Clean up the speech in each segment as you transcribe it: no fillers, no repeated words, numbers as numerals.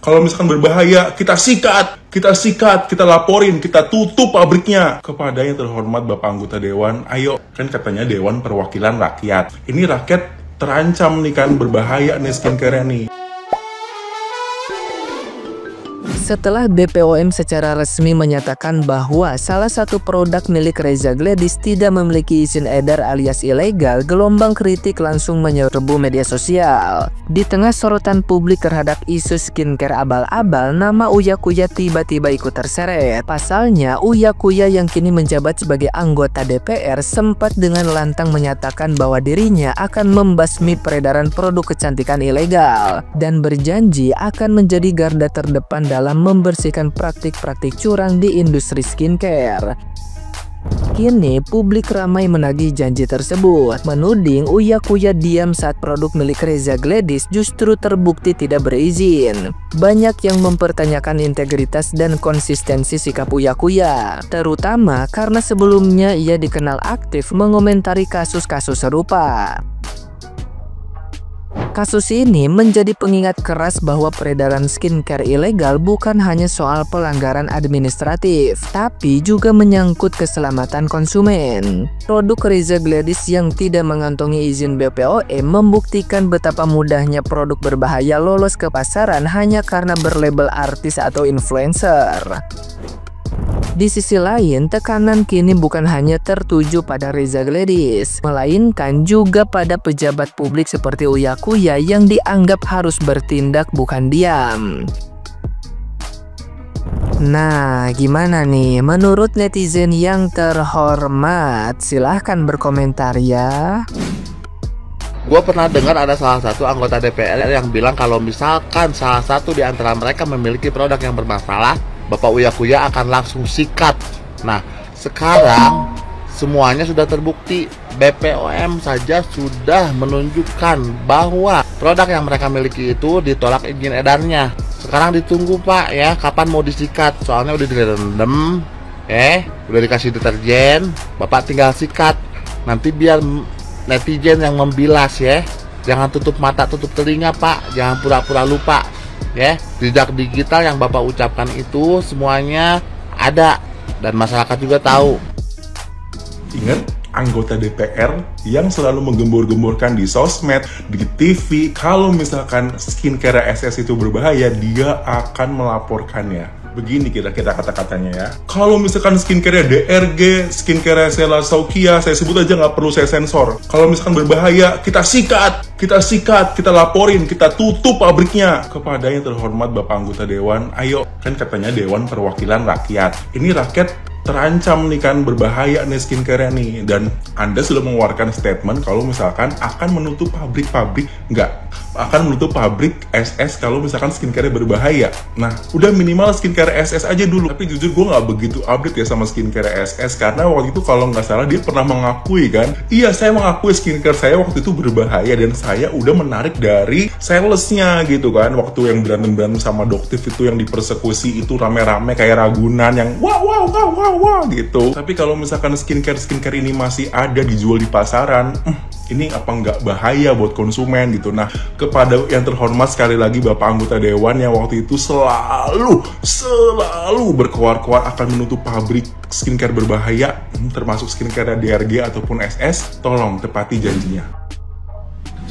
Kalau misalkan berbahaya, kita sikat, kita laporin, kita tutup pabriknya. Kepada yang terhormat Bapak Anggota Dewan, ayo, kan katanya Dewan Perwakilan Rakyat. Ini rakyat terancam nih kan, berbahaya nih skincare nih. Setelah BPOM secara resmi menyatakan bahwa salah satu produk milik Reza Gladys tidak memiliki izin edar alias ilegal, gelombang kritik langsung menyerbu media sosial. Di tengah sorotan publik terhadap isu skincare abal-abal, nama Uya Kuya tiba-tiba ikut terseret. Pasalnya, Uya Kuya yang kini menjabat sebagai anggota DPR sempat dengan lantang menyatakan bahwa dirinya akan membasmi peredaran produk kecantikan ilegal dan berjanji akan menjadi garda terdepan dalam membersihkan praktik-praktik curang di industri skincare. Kini publik ramai menagih janji tersebut, menuding Uya Kuya diam saat produk milik Reza Gladys justru terbukti tidak berizin. Banyak yang mempertanyakan integritas dan konsistensi sikap Uya Kuya, terutama karena sebelumnya ia dikenal aktif mengomentari kasus-kasus serupa. Kasus ini menjadi pengingat keras bahwa peredaran skincare ilegal bukan hanya soal pelanggaran administratif, tapi juga menyangkut keselamatan konsumen. Produk Reza Gladys yang tidak mengantongi izin BPOM membuktikan betapa mudahnya produk berbahaya lolos ke pasaran hanya karena berlabel artis atau influencer. Di sisi lain, tekanan kini bukan hanya tertuju pada Reza Gladys, melainkan juga pada pejabat publik seperti Uya Kuya yang dianggap harus bertindak bukan diam. Nah, gimana nih menurut netizen yang terhormat? Silahkan berkomentar ya. Gue pernah dengar ada salah satu anggota DPR yang bilang kalau misalkan salah satu di antara mereka memiliki produk yang bermasalah, Bapak Uya Kuya akan langsung sikat. Nah, sekarang semuanya sudah terbukti. BPOM saja sudah menunjukkan bahwa produk yang mereka miliki itu ditolak izin edarnya. Sekarang ditunggu Pak ya, kapan mau disikat? Soalnya udah direndam, udah dikasih deterjen, Bapak tinggal sikat. Nanti biar netizen yang membilas ya. Jangan tutup mata, tutup telinga Pak. Jangan pura-pura lupa. Ya, jejak digital yang Bapak ucapkan itu semuanya ada dan masyarakat juga tahu. Ingat, anggota DPR yang selalu menggembur-gemburkan di sosmed, di TV, kalau misalkan skincare SS itu berbahaya, dia akan melaporkannya. Begini kira-kira kata-katanya ya. Kalau misalkan skincare DRG, skincare Sela Saukia, saya sebut aja nggak perlu saya sensor. Kalau misalkan berbahaya, kita sikat, kita laporin, kita tutup pabriknya. Kepada yang terhormat Bapak Anggota Dewan, ayo, kan katanya Dewan Perwakilan Rakyat. Ini rakyat terancam nih kan, berbahaya nih skincare nih. Dan Anda sudah mengeluarkan statement kalau misalkan akan menutup pabrik-pabrik, akan menutup pabrik SS kalau misalkan skincare berbahaya. Nah, udah minimal skincare SS aja dulu. Tapi jujur gue nggak begitu update ya sama skincare SS, karena waktu itu kalau nggak salah dia pernah mengakui kan, iya saya mengakui skincare saya waktu itu berbahaya dan saya udah menarik dari salesnya gitu kan. Waktu yang berantem-berantem sama Doktif itu, yang dipersekusi itu rame-rame kayak Ragunan yang wah gitu. Tapi kalau misalkan skincare ini masih ada dijual di pasaran, ini apa nggak bahaya buat konsumen gitu. Nah, kepada yang terhormat sekali lagi Bapak Anggota Dewan yang waktu itu selalu berkoar-koar akan menutup pabrik skincare berbahaya, termasuk skincare DRG ataupun SS, tolong tepati janjinya.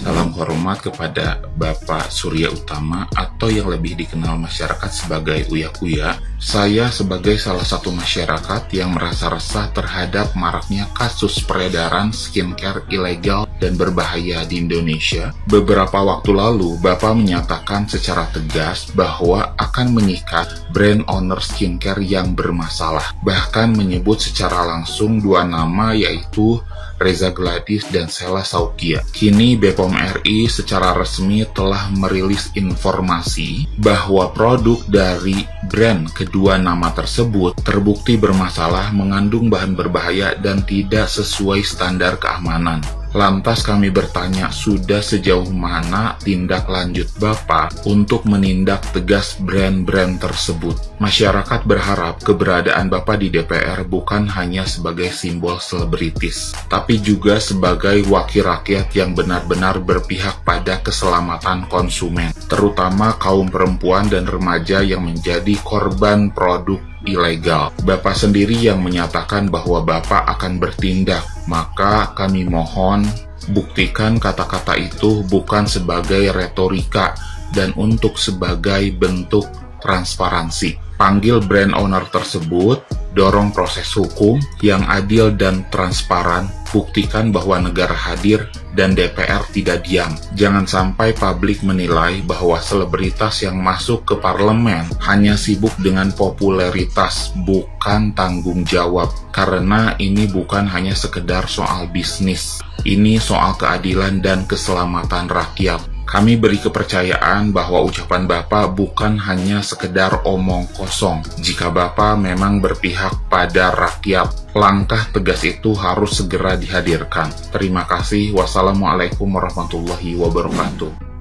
Salam hormat kepada Bapak Surya Utama atau yang lebih dikenal masyarakat sebagai Uya Kuya. Saya sebagai salah satu masyarakat yang merasa resah terhadap maraknya kasus peredaran skincare ilegal dan berbahaya di Indonesia. Beberapa waktu lalu, Bapak menyatakan secara tegas bahwa akan menyikat brand owner skincare yang bermasalah. Bahkan menyebut secara langsung dua nama, yaitu Reza Gladys dan Sela Saukia. Kini BPOM RI secara resmi telah merilis informasi bahwa produk dari brand kedua nama tersebut terbukti bermasalah, mengandung bahan berbahaya dan tidak sesuai standar keamanan. Lantas kami bertanya, sudah sejauh mana tindak lanjut Bapak untuk menindak tegas brand-brand tersebut? Masyarakat berharap keberadaan Bapak di DPR bukan hanya sebagai simbol selebritis, tapi juga sebagai wakil rakyat yang benar-benar berpihak pada keselamatan konsumen, terutama kaum perempuan dan remaja yang menjadi korban produk ilegal. Bapak sendiri yang menyatakan bahwa Bapak akan bertindak, maka kami mohon buktikan kata-kata itu bukan sebagai retorika dan untuk sebagai bentuk transparansi. Panggil brand owner tersebut, dorong proses hukum yang adil dan transparan, buktikan bahwa negara hadir dan DPR tidak diam. Jangan sampai publik menilai bahwa selebritas yang masuk ke parlemen hanya sibuk dengan popularitas, bukan tanggung jawab. Karena ini bukan hanya sekedar soal bisnis, ini soal keadilan dan keselamatan rakyat. Kami beri kepercayaan bahwa ucapan Bapak bukan hanya sekedar omong kosong. Jika Bapak memang berpihak pada rakyat, langkah tegas itu harus segera dihadirkan. Terima kasih. Wassalamualaikum warahmatullahi wabarakatuh.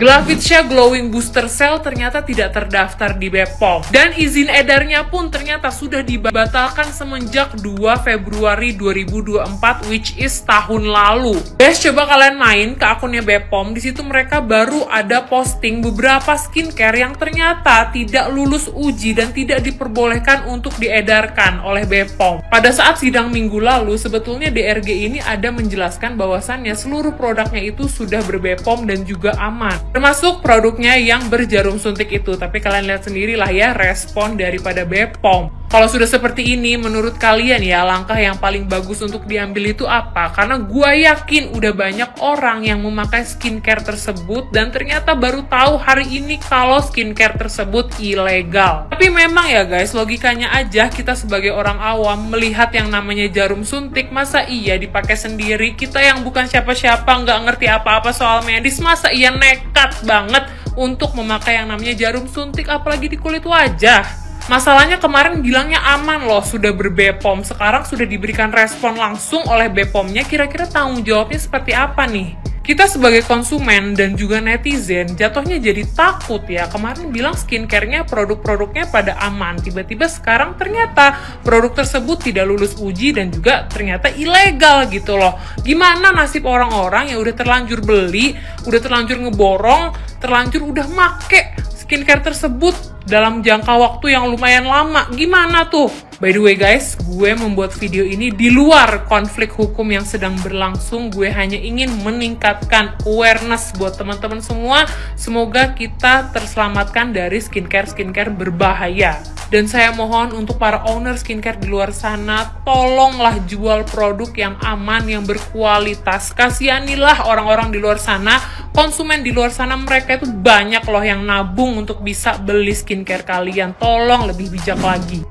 Glavitsha Glowing Booster Cell ternyata tidak terdaftar di BPOM. Dan izin edarnya pun ternyata sudah dibatalkan semenjak 2 Februari 2024, which is tahun lalu. Guys, coba kalian main ke akunnya BPOM, di situ mereka baru ada posting beberapa skincare yang ternyata tidak lulus uji dan tidak diperbolehkan untuk diedarkan oleh BPOM. Pada saat sidang minggu lalu, sebetulnya DRG ini ada menjelaskan bahwasannya seluruh produknya itu sudah ber-BPOM dan juga aman. Termasuk produknya yang berjarum suntik itu. Tapi kalian lihat sendirilah ya respon daripada BPOM. Kalau sudah seperti ini, menurut kalian ya langkah yang paling bagus untuk diambil itu apa? Karena gua yakin udah banyak orang yang memakai skincare tersebut dan ternyata baru tahu hari ini kalau skincare tersebut ilegal. Tapi memang ya guys, logikanya aja kita sebagai orang awam melihat yang namanya jarum suntik, masa iya dipakai sendiri? Kita yang bukan siapa-siapa, nggak ngerti apa-apa soal medis, masa iya nekat banget untuk memakai yang namanya jarum suntik apalagi di kulit wajah. Masalahnya kemarin bilangnya aman loh, sudah ber-BPOM, sekarang sudah diberikan respon langsung oleh BPOM-nya. Kira-kira tanggung jawabnya seperti apa nih? Kita sebagai konsumen dan juga netizen jatuhnya jadi takut ya. Kemarin bilang skincare-nya, produk-produknya pada aman, tiba-tiba sekarang ternyata produk tersebut tidak lulus uji dan juga ternyata ilegal gitu loh. Gimana nasib orang-orang yang udah terlanjur beli, udah terlanjur ngeborong, terlanjur udah make skincare tersebut dalam jangka waktu yang lumayan lama? Gimana tuh? By the way guys, gue membuat video ini di luar konflik hukum yang sedang berlangsung. Gue hanya ingin meningkatkan awareness buat teman-teman semua. Semoga kita terselamatkan dari skincare berbahaya. Dan saya mohon untuk para owner skincare di luar sana, tolonglah jual produk yang aman, yang berkualitas. Kasihanilah orang-orang di luar sana, konsumen di luar sana, mereka itu banyak loh yang nabung untuk bisa beli skincare kalian. Tolong lebih bijak lagi.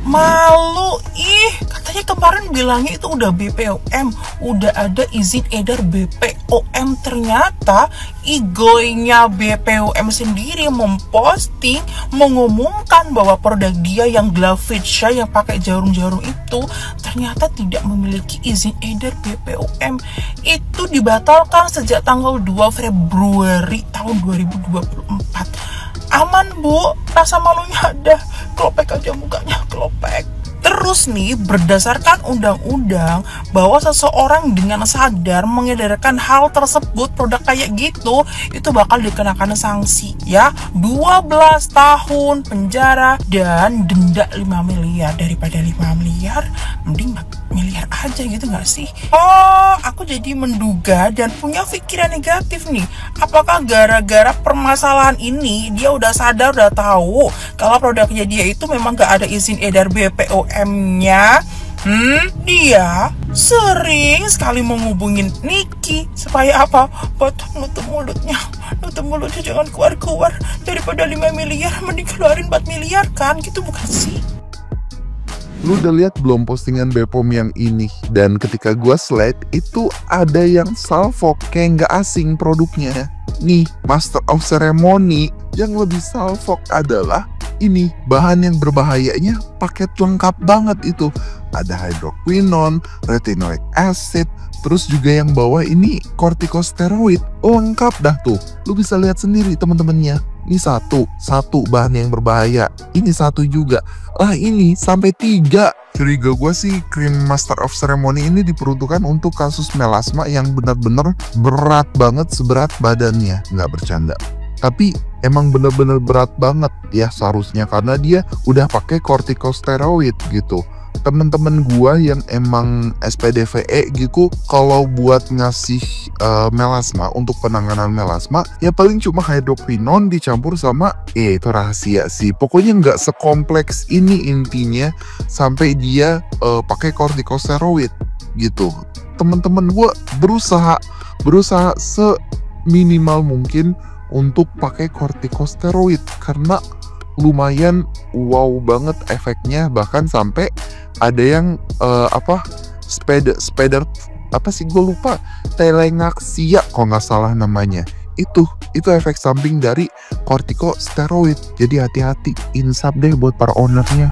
Malu, katanya kemarin bilangnya itu udah BPOM, udah ada izin edar BPOM. Ternyata igoinya BPOM sendiri memposting, mengumumkan bahwa produk dia yang Glavitsha yang pakai jarum-jarum itu ternyata tidak memiliki izin edar BPOM. Itu dibatalkan sejak tanggal 2 Februari tahun 2024. Aman bu, rasa malunya ada, kelopek aja mukanya, kelopek. Terus nih, berdasarkan undang-undang bahwa seseorang dengan sadar mengedarkan hal tersebut, produk kayak gitu, itu bakal dikenakan sanksi ya, 12 tahun penjara dan denda 5 miliar. Daripada 5 miliar, mending 4 miliar aja gitu gak sih? Oh, aku jadi menduga dan punya pikiran negatif nih. Apakah gara-gara permasalahan ini dia udah sadar, udah tahu kalau produknya dia itu memang gak ada izin edar BPOM-nya? Dia sering sekali menghubungin Niki supaya apa? Buat nutup mulutnya jangan keluar-keluar. Daripada 5 miliar mending keluarin 4 miliar kan, gitu bukan sih? Lu udah lihat belum postingan BPOM yang ini? Dan ketika gua slide, itu ada yang salfok, kayak nggak asing produknya. Nih, Master of Ceremony, yang lebih salfok adalah ini bahan yang berbahayanya paket lengkap banget itu. Ada hydroquinone, retinoic acid, terus juga yang bawah ini corticosteroid. Lengkap dah tuh. Lu bisa lihat sendiri teman-temannya. Ini satu bahan yang berbahaya. Ini satu juga. Lah ini sampai 3. Curiga gue sih krim Master of Ceremony ini diperuntukkan untuk kasus melasma yang benar-benar berat banget seberat badannya. Nggak bercanda. Tapi emang bener-bener berat banget ya seharusnya karena dia udah pakai corticosteroid gitu. Temen-temen gua yang emang SPDVE gitu, kalau buat ngasih melasma untuk penanganan melasma ya paling cuma hydroquinone dicampur sama itu rahasia sih. Pokoknya nggak sekompleks ini intinya sampai dia pakai corticosteroid gitu. Temen-temen gua berusaha seminimal mungkin untuk pakai corticosteroid karena lumayan wow banget efeknya, bahkan sampai ada yang spider apa sih gue lupa, telangiectasia kalau nggak salah namanya. Itu efek samping dari corticosteroid. Jadi hati-hati, insaf deh buat para ownernya.